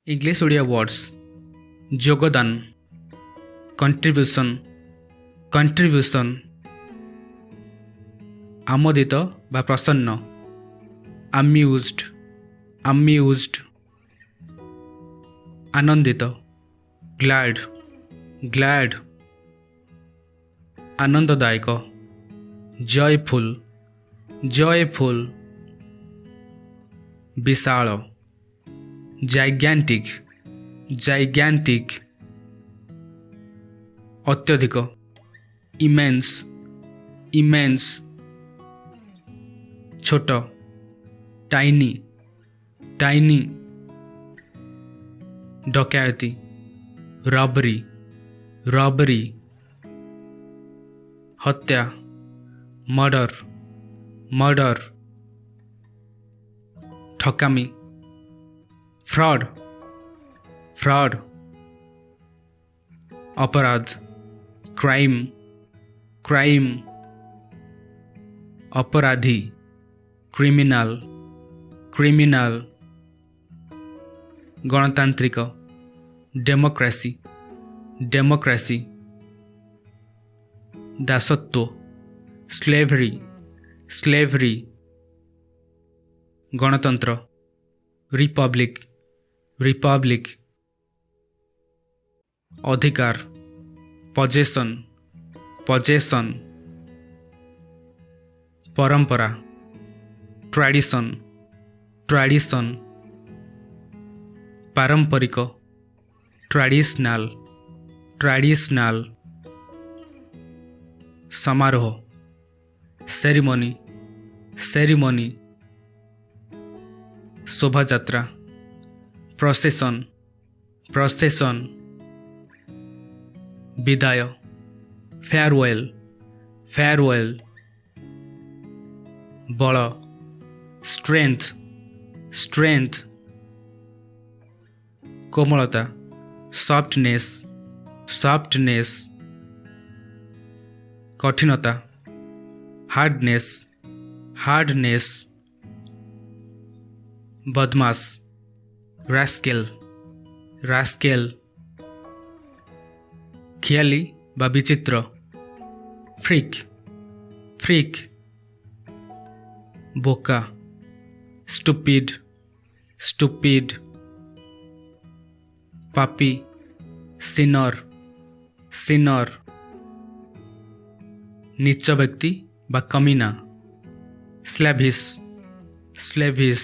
English Odia words योगदान contribution contribution आमोदित बा प्रसन्न अम्यूज्ड अम्यूज्ड आनंदित ग्लैड ग्लैड आनंददायक जयफुल जयफुल विशाल जाइगैंटिक जाइगैंटिक अत्यधिक इमेंस इमेंस छोट टाइनी टाइनी डकैती रॉबरी रॉबरी हत्या मर्डर मर्डर ठकामी फ्रॉड फ्रॉड अपराध क्राइम क्राइम अपराधी क्रिमिनल क्रिमिनल गणतांत्रिक डेमोक्रेसी डेमोक्रेसी दासत्व स्लेवरी स्लेवरी गणतंत्र रिपब्लिक रिपब्लिक अधिकार पजेशन पजेशन परंपरा ट्रेडिशन ट्रेडिशन पारंपरिक ट्रेडिशनल ट्रेडिशनल समारोह सेरेमनी सेरेमनी शोभायात्रा प्रोसेसन प्रोसेसन विदाय फेयरवेल फेयरवेल बल स्ट्रेंथ स्ट्रेंथ कोमलता सॉफ्टनेस सॉफ्टनेस कठिनता हार्डनेस हार्डनेस बदमाश रास्केल रास्केल खियाली बा विचित्र फ्रिक फ्रिक बोका स्टुपिड स्टुपिड पापी सिनर सिनर नीच व्यक्ति बा कमीना स्लेविश स्लेविश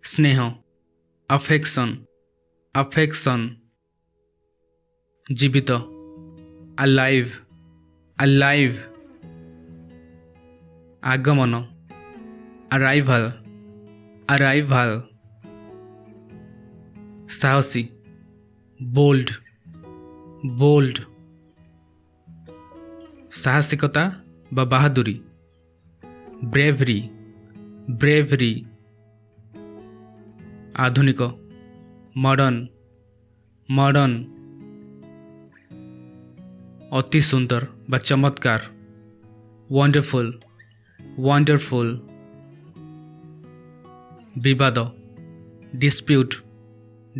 स्नेह अफेक्शन अफेक्शन जीवित अलाइव अलाइव आगमन अराइवल अराइवल साहसी बोल्ड बोल्ड साहसिकता बा बहादुरी ब्रेवरी ब्रेवरी आधुनिक मॉडर्न मॉडर्न अति सुंदर बा चमत्कार वंडरफुल वंडरफुल विवाद डिस्प्यूट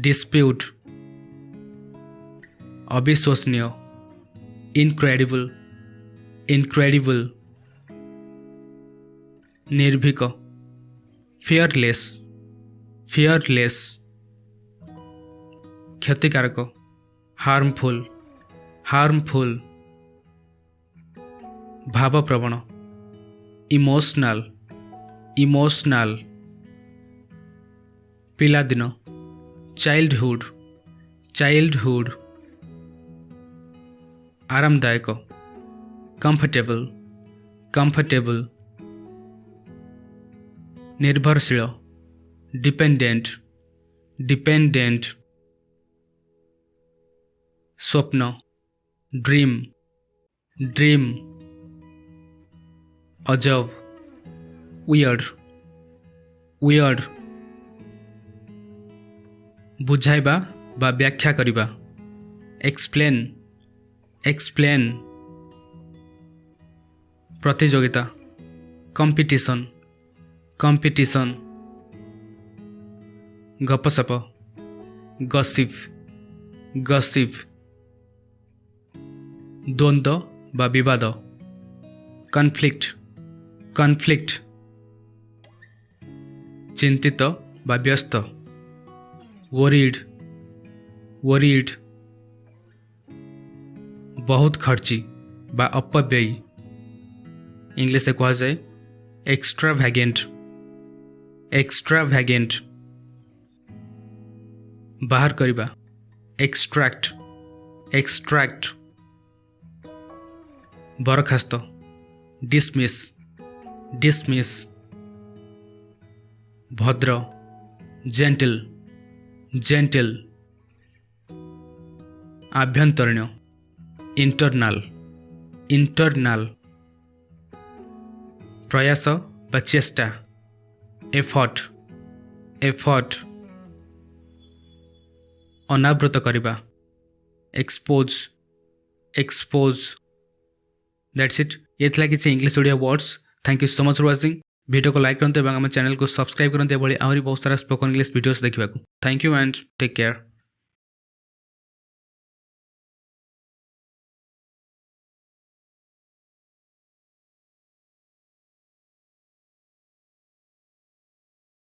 डिस्प्यूट अविश्वसनीय इनक्रेडिबल इनक्रेडिबल निर्भीक फियरलेस फियरलेस क्षतिकारक हार्मफुल हार्मफुल भावप्रवण इमोशनल इमोशनल पिलादिन चाइल्डहुड चाइल्डहुड आरामदायक कंफर्टेबल कंफर्टेबल निर्भरशील डिपेंडेंट डिपेंडेंट स्वप्न ड्रीम ड्रीम अजब वियर्ड वियर्ड बुझाइबा बा व्याख्या करिबा एक्सप्लेन एक्सप्लेन प्रतियोगिता कंपटीशन कंपटीशन गपसप गसिप गसिप द्वंद्व बा विवाद कन्फ्लिक्ट कन्फ्लिक्ट चिंतित बा व्यस्त वरीड वरीड बहुत खर्ची बा अपव्ययी इंग्लिश कह जाए एक्स्ट्राभैगेंट एक्स्ट्राभैगेंट बाहर करिबा एक्सट्रैक्ट एक्सट्रैक्ट बरखास्त डिसमिस डिसमिस भद्र जेंटल जेंटल आभ्यंतरीण इंटरनल इंटरनल प्रयास बा चेष्टा एफर्ट एफर्ट अनावृत करिबा एक्सपोज एक्सपोज दैट्स इट ये थिला किसी English Odia words thank you so much for watching video को लाइक करते आम चैनल को सब्सक्राइब करते आहरी बहुत सारा स्पोकन इंग्लिश वीडियोस देखा thank you and take care.